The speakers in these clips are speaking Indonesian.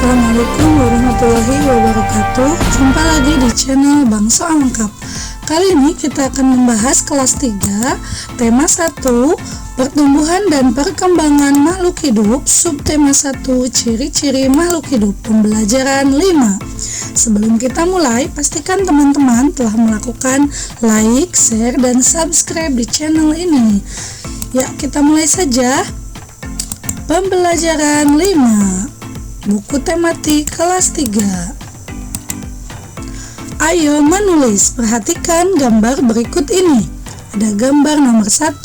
Assalamualaikum warahmatullahi wabarakatuh. Jumpa lagi di channel Bangsa Lengkap. Kali ini kita akan membahas kelas 3, tema 1, pertumbuhan dan perkembangan makhluk hidup, subtema 1, ciri-ciri makhluk hidup, pembelajaran 5. Sebelum kita mulai, pastikan teman-teman telah melakukan like, share, dan subscribe di channel ini. Ya, kita mulai saja. Pembelajaran 5, buku tematik kelas 3. Ayo menulis. Perhatikan gambar berikut ini. Ada gambar nomor 1,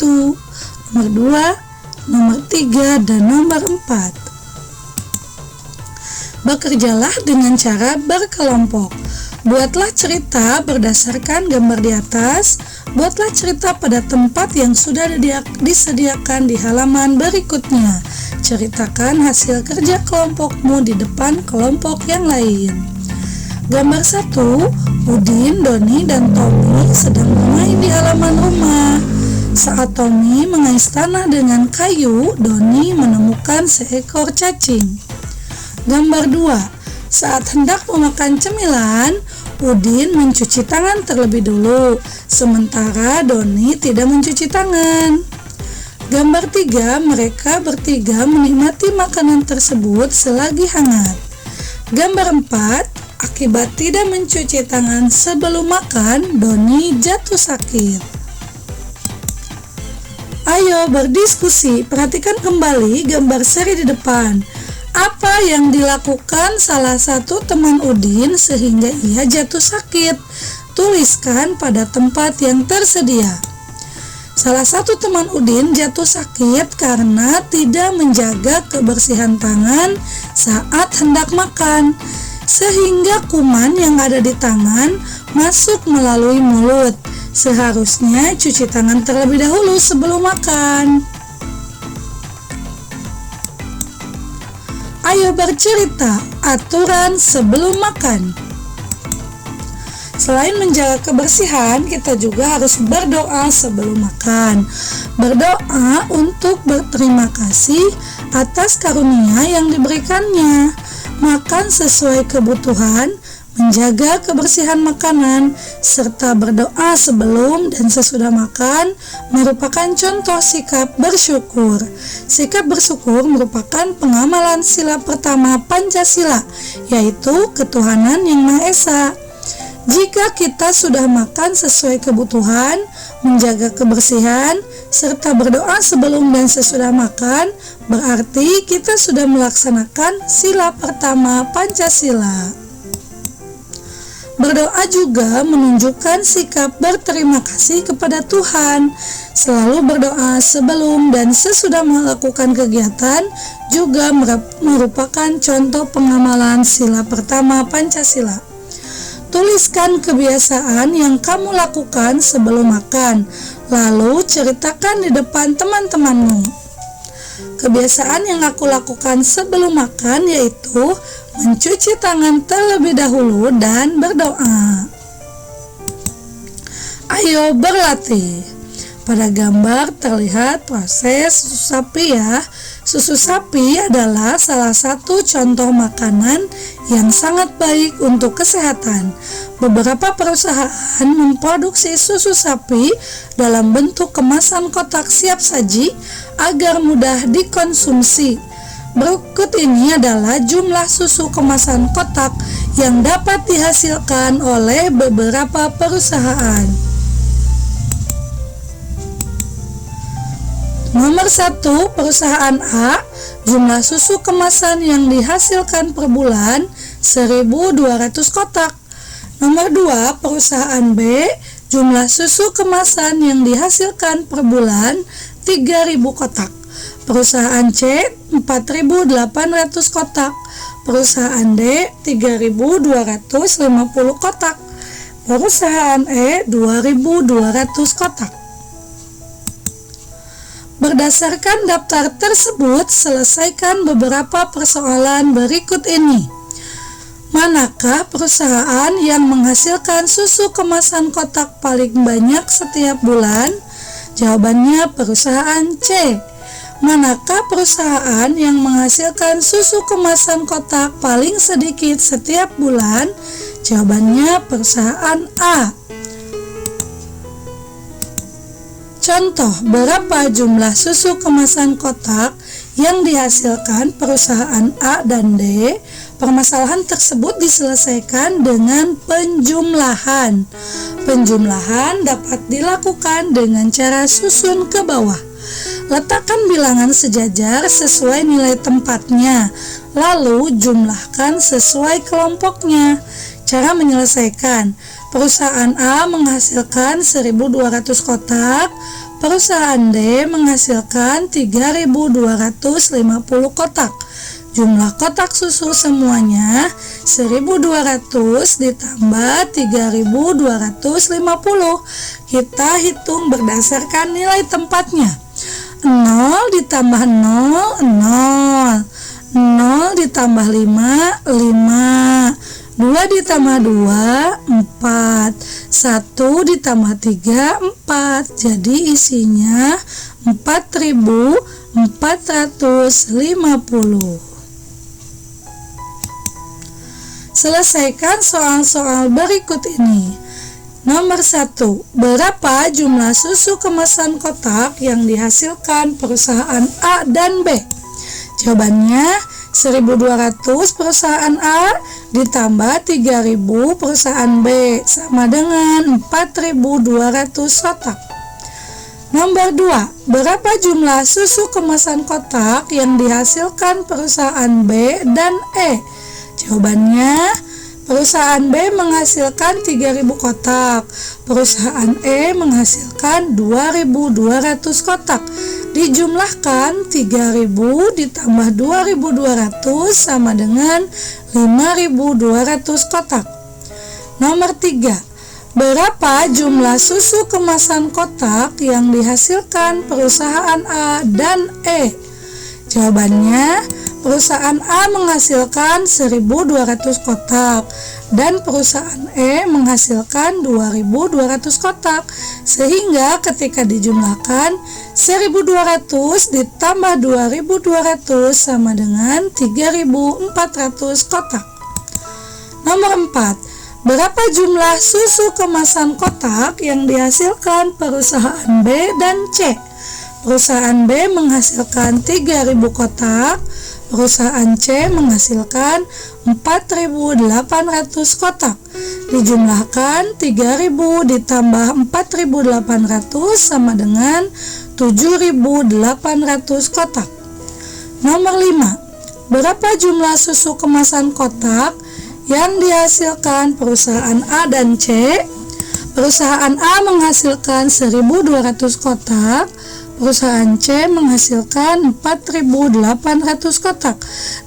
nomor 2, nomor 3, dan nomor 4. Bekerjalah dengan cara berkelompok. Buatlah cerita berdasarkan gambar di atas. Buatlah cerita pada tempat yang sudah disediakan di halaman berikutnya. Ceritakan hasil kerja kelompokmu di depan kelompok yang lain. Gambar 1, Udin, Doni, dan Tommy sedang bermain di halaman rumah. Saat Tommy mengais tanah dengan kayu, Doni menemukan seekor cacing. Gambar 2, saat hendak memakan cemilan, Udin mencuci tangan terlebih dulu, sementara Doni tidak mencuci tangan. Gambar 3, mereka bertiga menikmati makanan tersebut selagi hangat. Gambar 4, akibat tidak mencuci tangan sebelum makan, Doni jatuh sakit. Ayo berdiskusi, perhatikan kembali gambar seri di depan. Apa yang dilakukan salah satu teman Udin sehingga ia jatuh sakit? Tuliskan pada tempat yang tersedia. Salah satu teman Udin jatuh sakit karena tidak menjaga kebersihan tangan saat hendak makan, sehingga kuman yang ada di tangan masuk melalui mulut. Seharusnya cuci tangan terlebih dahulu sebelum makan. Ayo bercerita, aturan sebelum makan. Selain menjaga kebersihan, kita juga harus berdoa sebelum makan. Berdoa untuk berterima kasih atas karunia yang diberikannya. Makan sesuai kebutuhan, menjaga kebersihan makanan, serta berdoa sebelum dan sesudah makan merupakan contoh sikap bersyukur. Sikap bersyukur merupakan pengamalan sila pertama Pancasila, yaitu ketuhanan yang Maha Esa. Jika kita sudah makan sesuai kebutuhan, menjaga kebersihan, serta berdoa sebelum dan sesudah makan, berarti kita sudah melaksanakan sila pertama Pancasila. Berdoa juga menunjukkan sikap berterima kasih kepada Tuhan. Selalu berdoa sebelum dan sesudah melakukan kegiatan juga merupakan contoh pengamalan sila pertama Pancasila. Tuliskan kebiasaan yang kamu lakukan sebelum makan, lalu ceritakan di depan teman-temanmu. Kebiasaan yang aku lakukan sebelum makan yaitu mencuci tangan terlebih dahulu dan berdoa. Ayo berlatih. Pada gambar terlihat proses susu sapi ya. Susu sapi adalah salah satu contoh makanan yang sangat baik untuk kesehatan. Beberapa perusahaan memproduksi susu sapi dalam bentuk kemasan kotak siap saji agar mudah dikonsumsi. Berikut ini adalah jumlah susu kemasan kotak yang dapat dihasilkan oleh beberapa perusahaan. Nomor 1, perusahaan A, jumlah susu kemasan yang dihasilkan per bulan 1.200 kotak. Nomor 2, perusahaan B, jumlah susu kemasan yang dihasilkan per bulan 3.000 kotak. Perusahaan C 4.800 kotak. Perusahaan D 3.250 kotak. Perusahaan E 2.200 kotak. Berdasarkan daftar tersebut, selesaikan beberapa persoalan berikut ini. Manakah perusahaan yang menghasilkan susu kemasan kotak paling banyak setiap bulan? Jawabannya perusahaan C. Manakah perusahaan yang menghasilkan susu kemasan kotak paling sedikit setiap bulan? Jawabannya perusahaan A. Contoh, berapa jumlah susu kemasan kotak yang dihasilkan perusahaan A dan D? Permasalahan tersebut diselesaikan dengan penjumlahan. Penjumlahan dapat dilakukan dengan cara susun ke bawah. Letakkan bilangan sejajar sesuai nilai tempatnya, lalu jumlahkan sesuai kelompoknya. Cara menyelesaikan: perusahaan A menghasilkan 1.200 kotak, perusahaan D menghasilkan 3.250 kotak. Jumlah kotak susu semuanya 1.200 ditambah 3.250. Kita hitung berdasarkan nilai tempatnya. 0 ditambah 0, 0. 0 ditambah 5, 5. 2 ditambah 2, 4. 1 ditambah 3, 4. Jadi isinya 4.450. Selesaikan soal-soal berikut ini. Nomor 1. Berapa jumlah susu kemasan kotak yang dihasilkan perusahaan A dan B? Jawabannya 1.200 perusahaan A ditambah 3.000 perusahaan B sama dengan 4.200 kotak. Nomor 2. Berapa jumlah susu kemasan kotak yang dihasilkan perusahaan B dan E? Jawabannya, perusahaan B menghasilkan 3.000 kotak, perusahaan E menghasilkan 2.200 kotak. Dijumlahkan 3.000 ditambah 2.200 sama dengan 5.200 kotak. Nomor 3. Berapa jumlah susu kemasan kotak yang dihasilkan perusahaan A dan E? Jawabannya, perusahaan A menghasilkan 1.200 kotak dan perusahaan E menghasilkan 2.200 kotak, sehingga ketika dijumlahkan 1.200 ditambah 2.200 sama dengan 3.400 kotak. Nomor 4. Berapa jumlah susu kemasan kotak yang dihasilkan perusahaan B dan C? Perusahaan B menghasilkan 3.000 kotak, perusahaan C menghasilkan 4.800 kotak. Dijumlahkan 3.000 ditambah 4.800 sama dengan 7.800 kotak. Nomor 5. Berapa jumlah susu kemasan kotak yang dihasilkan perusahaan A dan C? Perusahaan A menghasilkan 1.200 kotak, perusahaan C menghasilkan 4.800 kotak.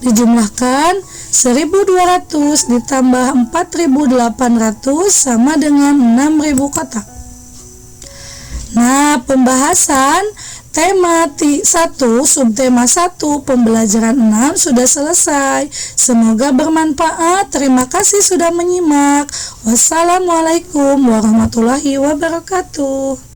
Dijumlahkan 1.200 ditambah 4.800 sama dengan 6.000 kotak. Nah, pembahasan tema 1, subtema 1, pembelajaran 6 sudah selesai. Semoga bermanfaat. Terima kasih sudah menyimak. Wassalamualaikum warahmatullahi wabarakatuh.